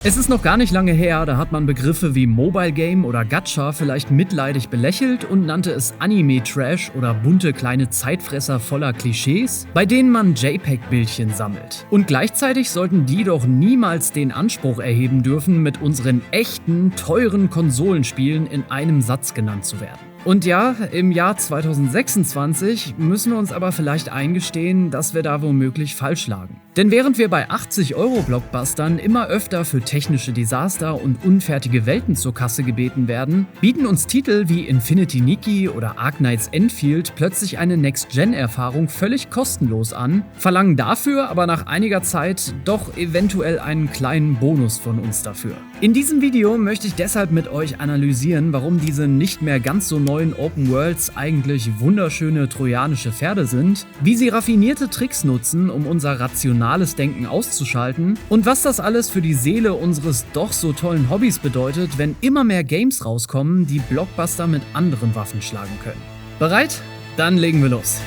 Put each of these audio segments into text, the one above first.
Es ist noch gar nicht lange her, da hat man Begriffe wie Mobile Game oder Gacha vielleicht mitleidig belächelt und nannte es Anime-Trash oder bunte kleine Zeitfresser voller Klischees, bei denen man JPEG-Bildchen sammelt. Und gleichzeitig sollten die doch niemals den Anspruch erheben dürfen, mit unseren echten, teuren Konsolenspielen in einem Satz genannt zu werden. Und ja, im Jahr 2026 müssen wir uns aber vielleicht eingestehen, dass wir da womöglich falsch lagen. Denn während wir bei 80-Euro-Blockbustern immer öfter für technische Desaster und unfertige Welten zur Kasse gebeten werden, bieten uns Titel wie Infinity Nikki oder Arknights Endfield plötzlich eine Next-Gen-Erfahrung völlig kostenlos an, verlangen dafür aber nach einiger Zeit doch eventuell einen kleinen Bonus von uns dafür. In diesem Video möchte ich deshalb mit euch analysieren, warum diese nicht mehr ganz so neuen Open Worlds eigentlich wunderschöne trojanische Pferde sind, wie sie raffinierte Tricks nutzen, um unser rationales Denken auszuschalten und was das alles für die Seele unseres doch so tollen Hobbys bedeutet, wenn immer mehr Games rauskommen, die Blockbuster mit anderen Waffen schlagen können. Bereit? Dann legen wir los.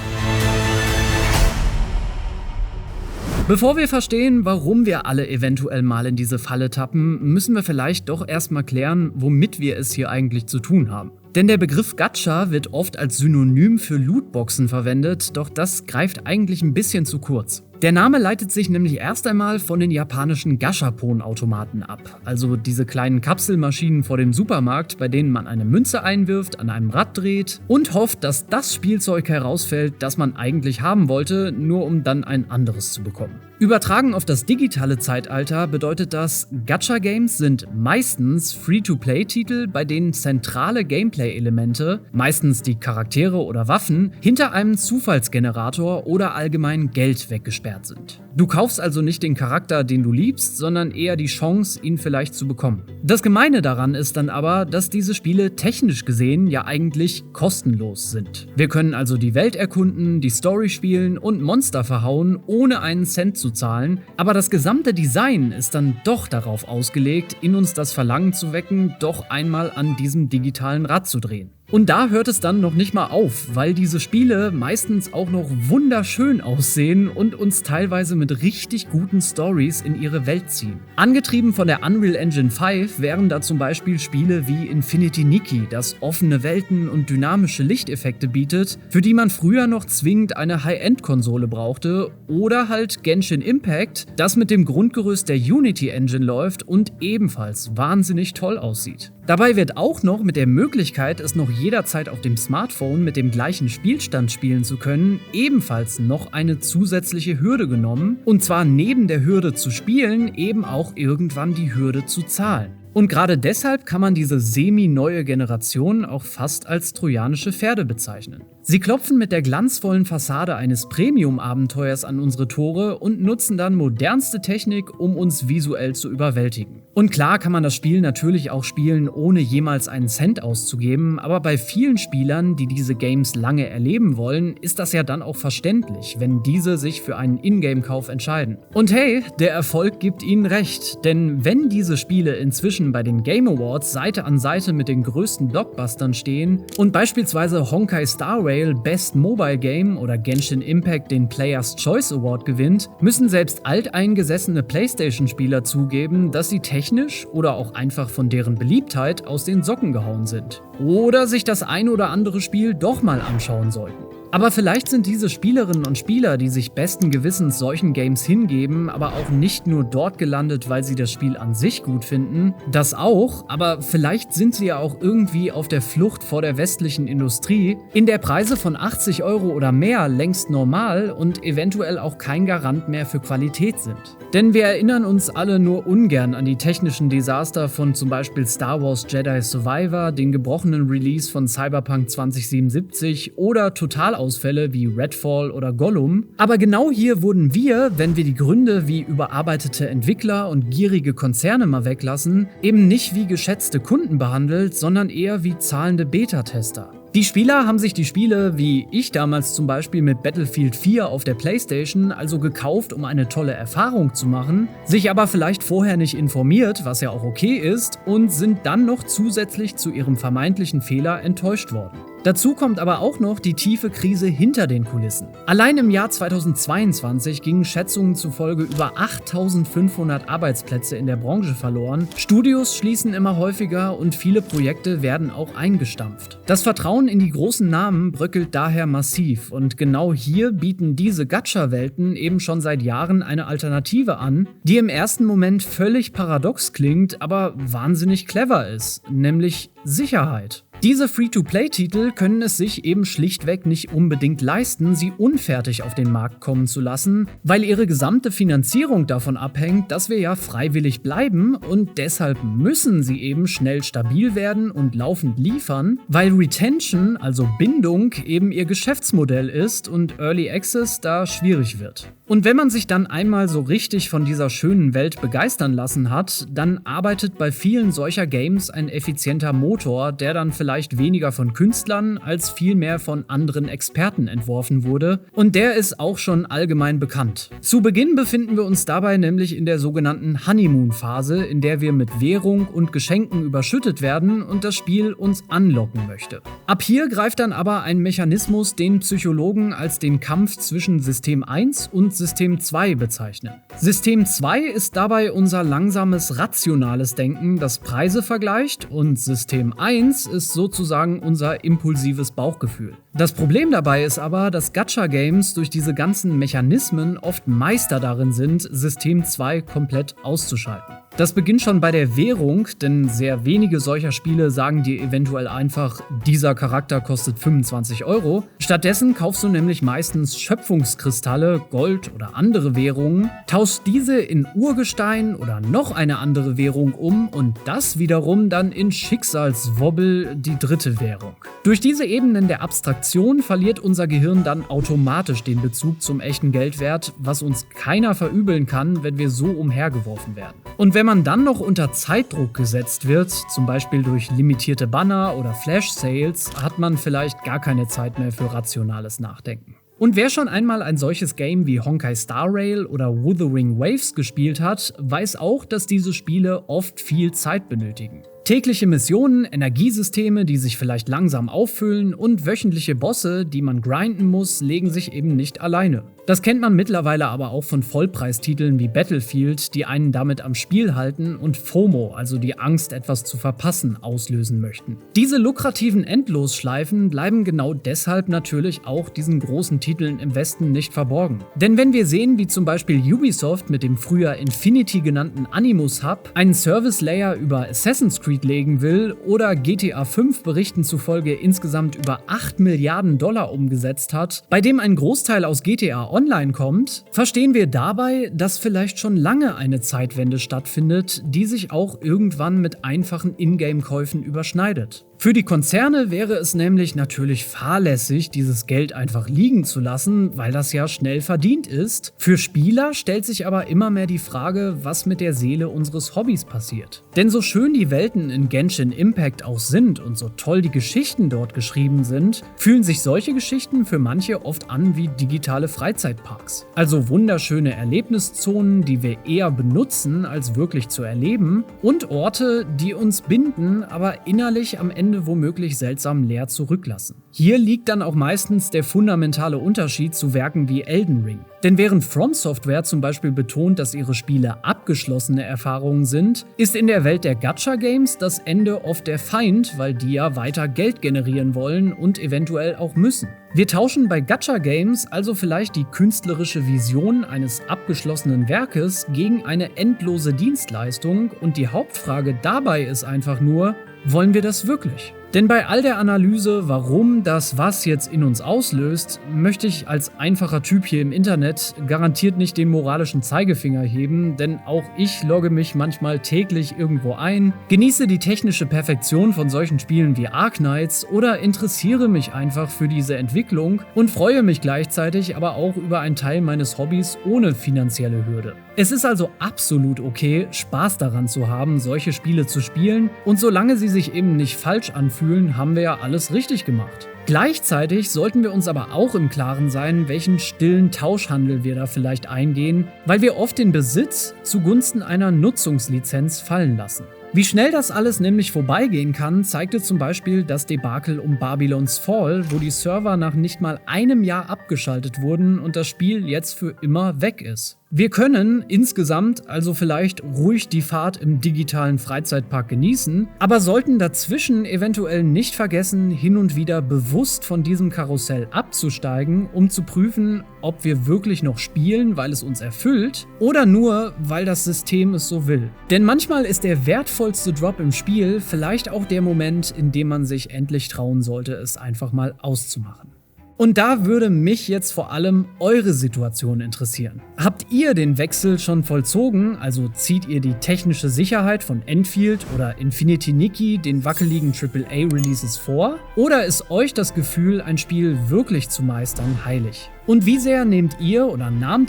Bevor wir verstehen, warum wir alle eventuell mal in diese Falle tappen, müssen wir vielleicht doch erstmal klären, womit wir es hier eigentlich zu tun haben. Denn der Begriff Gacha wird oft als Synonym für Lootboxen verwendet, doch das greift eigentlich ein bisschen zu kurz. Der Name leitet sich nämlich erst einmal von den japanischen Gashapon-Automaten ab, also diese kleinen Kapselmaschinen vor dem Supermarkt, bei denen man eine Münze einwirft, an einem Rad dreht und hofft, dass das Spielzeug herausfällt, das man eigentlich haben wollte, nur um dann ein anderes zu bekommen. Übertragen auf das digitale Zeitalter bedeutet das, Gacha-Games sind meistens Free-to-Play-Titel, bei denen zentrale Gameplay-Elemente, meistens die Charaktere oder Waffen, hinter einem Zufallsgenerator oder allgemein Geld weggesperrt sind. Du kaufst also nicht den Charakter, den du liebst, sondern eher die Chance, ihn vielleicht zu bekommen. Das Gemeine daran ist dann aber, dass diese Spiele technisch gesehen ja eigentlich kostenlos sind. Wir können also die Welt erkunden, die Story spielen und Monster verhauen, ohne einen Cent zu zahlen, aber das gesamte Design ist dann doch darauf ausgelegt, in uns das Verlangen zu wecken, doch einmal an diesem digitalen Rad zu drehen. Und da hört es dann noch nicht mal auf, weil diese Spiele meistens auch noch wunderschön aussehen und uns teilweise mit richtig guten Stories in ihre Welt ziehen. Angetrieben von der Unreal Engine 5 wären da zum Beispiel Spiele wie Infinity Nikki, das offene Welten und dynamische Lichteffekte bietet, für die man früher noch zwingend eine High-End-Konsole brauchte, oder halt Genshin Impact, das mit dem Grundgerüst der Unity Engine läuft und ebenfalls wahnsinnig toll aussieht. Dabei wird auch noch mit der Möglichkeit, es noch jederzeit auf dem Smartphone mit dem gleichen Spielstand spielen zu können, ebenfalls noch eine zusätzliche Hürde genommen, und zwar neben der Hürde zu spielen eben auch irgendwann die Hürde zu zahlen. Und gerade deshalb kann man diese semi-neue Generation auch fast als trojanische Pferde bezeichnen. Sie klopfen mit der glanzvollen Fassade eines Premium-Abenteuers an unsere Tore und nutzen dann modernste Technik, um uns visuell zu überwältigen. Und klar kann man das Spiel natürlich auch spielen, ohne jemals einen Cent auszugeben, aber bei vielen Spielern, die diese Games lange erleben wollen, ist das ja dann auch verständlich, wenn diese sich für einen Ingame-Kauf entscheiden. Und hey, der Erfolg gibt ihnen recht, denn wenn diese Spiele inzwischen bei den Game Awards Seite an Seite mit den größten Blockbustern stehen und beispielsweise Honkai Star Rail Best Mobile Game oder Genshin Impact den Players' Choice Award gewinnt, müssen selbst alteingesessene PlayStation-Spieler zugeben, dass sie technisch oder auch einfach von deren Beliebtheit aus den Socken gehauen sind. Oder sich das ein oder andere Spiel doch mal anschauen sollten. Aber vielleicht sind diese Spielerinnen und Spieler, die sich besten Gewissens solchen Games hingeben, aber auch nicht nur dort gelandet, weil sie das Spiel an sich gut finden. Das auch, aber vielleicht sind sie ja auch irgendwie auf der Flucht vor der westlichen Industrie, in der Preise von 80 Euro oder mehr längst normal und eventuell auch kein Garant mehr für Qualität sind. Denn wir erinnern uns alle nur ungern an die technischen Desaster von zum Beispiel Star Wars Jedi Survivor, den gebrochenen Release von Cyberpunk 2077 oder Totalausfälle wie Redfall oder Gollum. Aber genau hier wurden wir, wenn wir die Gründe wie überarbeitete Entwickler und gierige Konzerne mal weglassen, eben nicht wie geschätzte Kunden behandelt, sondern eher wie zahlende Beta-Tester. Die Spieler haben sich die Spiele, wie ich damals zum Beispiel mit Battlefield 4 auf der PlayStation, also gekauft, um eine tolle Erfahrung zu machen, sich aber vielleicht vorher nicht informiert, was ja auch okay ist, und sind dann noch zusätzlich zu ihrem vermeintlichen Fehler enttäuscht worden. Dazu kommt aber auch noch die tiefe Krise hinter den Kulissen. Allein im Jahr 2022 gingen Schätzungen zufolge über 8.500 Arbeitsplätze in der Branche verloren. Studios schließen immer häufiger und viele Projekte werden auch eingestampft. Das Vertrauen in die großen Namen bröckelt daher massiv und genau hier bieten diese Gacha-Welten eben schon seit Jahren eine Alternative an, die im ersten Moment völlig paradox klingt, aber wahnsinnig clever ist, nämlich Sicherheit. Diese Free-to-Play-Titel können es sich eben schlichtweg nicht unbedingt leisten, sie unfertig auf den Markt kommen zu lassen, weil ihre gesamte Finanzierung davon abhängt, dass wir ja freiwillig bleiben und deshalb müssen sie eben schnell stabil werden und laufend liefern, weil Retention, also Bindung, eben ihr Geschäftsmodell ist und Early Access da schwierig wird. Und wenn man sich dann einmal so richtig von dieser schönen Welt begeistern lassen hat, dann arbeitet bei vielen solcher Games ein effizienter Motor, der dann vielleicht weniger von Künstlern als vielmehr von anderen Experten entworfen wurde. Und der ist auch schon allgemein bekannt. Zu Beginn befinden wir uns dabei nämlich in der sogenannten Honeymoon-Phase, in der wir mit Währung und Geschenken überschüttet werden und das Spiel uns anlocken möchte. Ab hier greift dann aber ein Mechanismus, den Psychologen als den Kampf zwischen System 1 und System 2 bezeichnen. System 2 ist dabei unser langsames, rationales Denken, das Preise vergleicht, und System 1 ist sozusagen unser impulsives Bauchgefühl. Das Problem dabei ist aber, dass Gacha-Games durch diese ganzen Mechanismen oft Meister darin sind, System 2 komplett auszuschalten. Das beginnt schon bei der Währung, denn sehr wenige solcher Spiele sagen dir eventuell einfach, dieser Charakter kostet 25 Euro. Stattdessen kaufst du nämlich meistens Schöpfungskristalle, Gold oder andere Währungen, tauschst diese in Urgestein oder noch eine andere Währung um und das wiederum dann in Schicksalswobbel, die dritte Währung. Durch diese Ebenen der Abstraktion verliert unser Gehirn dann automatisch den Bezug zum echten Geldwert, was uns keiner verübeln kann, wenn wir so umhergeworfen werden. Und wenn man dann noch unter Zeitdruck gesetzt wird, zum Beispiel durch limitierte Banner oder Flash-Sales, hat man vielleicht gar keine Zeit mehr für rationales Nachdenken. Und wer schon einmal ein solches Game wie Honkai Star Rail oder Wuthering Waves gespielt hat, weiß auch, dass diese Spiele oft viel Zeit benötigen. Tägliche Missionen, Energiesysteme, die sich vielleicht langsam auffüllen und wöchentliche Bosse, die man grinden muss, legen sich eben nicht alleine. Das kennt man mittlerweile aber auch von Vollpreistiteln wie Battlefield, die einen damit am Spiel halten und FOMO, also die Angst, etwas zu verpassen, auslösen möchten. Diese lukrativen Endlosschleifen bleiben genau deshalb natürlich auch diesen großen Titeln im Westen nicht verborgen. Denn wenn wir sehen, wie zum Beispiel Ubisoft mit dem früher Infinity genannten Animus Hub einen Service-Layer über Assassin's Creed legen will oder GTA 5 Berichten zufolge insgesamt über 8 Milliarden Dollar umgesetzt hat, bei dem ein Großteil aus GTA Online kommt, verstehen wir dabei, dass vielleicht schon lange eine Zeitwende stattfindet, die sich auch irgendwann mit einfachen Ingame-Käufen überschneidet. Für die Konzerne wäre es nämlich natürlich fahrlässig, dieses Geld einfach liegen zu lassen, weil das ja schnell verdient ist. Für Spieler stellt sich aber immer mehr die Frage, was mit der Seele unseres Hobbys passiert. Denn so schön die Welten in Genshin Impact auch sind und so toll die Geschichten dort geschrieben sind, fühlen sich solche Geschichten für manche oft an wie digitale Freizeitparks. Also wunderschöne Erlebniszonen, die wir eher benutzen, als wirklich zu erleben, und Orte, die uns binden, aber innerlich am Ende womöglich seltsam leer zurücklassen. Hier liegt dann auch meistens der fundamentale Unterschied zu Werken wie Elden Ring. Denn während From Software zum Beispiel betont, dass ihre Spiele abgeschlossene Erfahrungen sind, ist in der Welt der Gacha-Games das Ende oft der Feind, weil die ja weiter Geld generieren wollen und eventuell auch müssen. Wir tauschen bei Gacha-Games also vielleicht die künstlerische Vision eines abgeschlossenen Werkes gegen eine endlose Dienstleistung und die Hauptfrage dabei ist einfach nur, wollen wir das wirklich? Denn bei all der Analyse, warum das was jetzt in uns auslöst, möchte ich als einfacher Typ hier im Internet garantiert nicht den moralischen Zeigefinger heben, denn auch ich logge mich manchmal täglich irgendwo ein, genieße die technische Perfektion von solchen Spielen wie Arknights oder interessiere mich einfach für diese Entwicklung und freue mich gleichzeitig aber auch über einen Teil meines Hobbys ohne finanzielle Hürde. Es ist also absolut okay, Spaß daran zu haben, solche Spiele zu spielen, und solange sie sich eben nicht falsch anfühlen, haben wir ja alles richtig gemacht. Gleichzeitig sollten wir uns aber auch im Klaren sein, welchen stillen Tauschhandel wir da vielleicht eingehen, weil wir oft den Besitz zugunsten einer Nutzungslizenz fallen lassen. Wie schnell das alles nämlich vorbeigehen kann, zeigte zum Beispiel das Debakel um Babylon's Fall, wo die Server nach nicht mal einem Jahr abgeschaltet wurden und das Spiel jetzt für immer weg ist. Wir können insgesamt also vielleicht ruhig die Fahrt im digitalen Freizeitpark genießen, aber sollten dazwischen eventuell nicht vergessen, hin und wieder bewusst von diesem Karussell abzusteigen, um zu prüfen, ob wir wirklich noch spielen, weil es uns erfüllt, oder nur, weil das System es so will. Denn manchmal ist der wertvollste Drop im Spiel vielleicht auch der Moment, in dem man sich endlich trauen sollte, es einfach mal auszumachen. Und da würde mich jetzt vor allem eure Situation interessieren. Habt ihr den Wechsel schon vollzogen, also zieht ihr die technische Sicherheit von Enfield oder Infinity Nikki den wackeligen AAA-Releases vor? Oder ist euch das Gefühl, ein Spiel wirklich zu meistern, heilig? Und wie sehr nahmt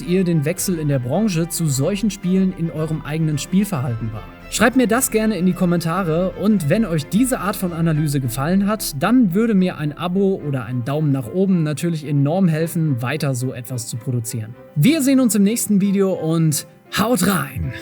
ihr den Wechsel in der Branche zu solchen Spielen in eurem eigenen Spielverhalten wahr? Schreibt mir das gerne in die Kommentare und wenn euch diese Art von Analyse gefallen hat, dann würde mir ein Abo oder ein Daumen nach oben natürlich enorm helfen, weiter so etwas zu produzieren. Wir sehen uns im nächsten Video und haut rein!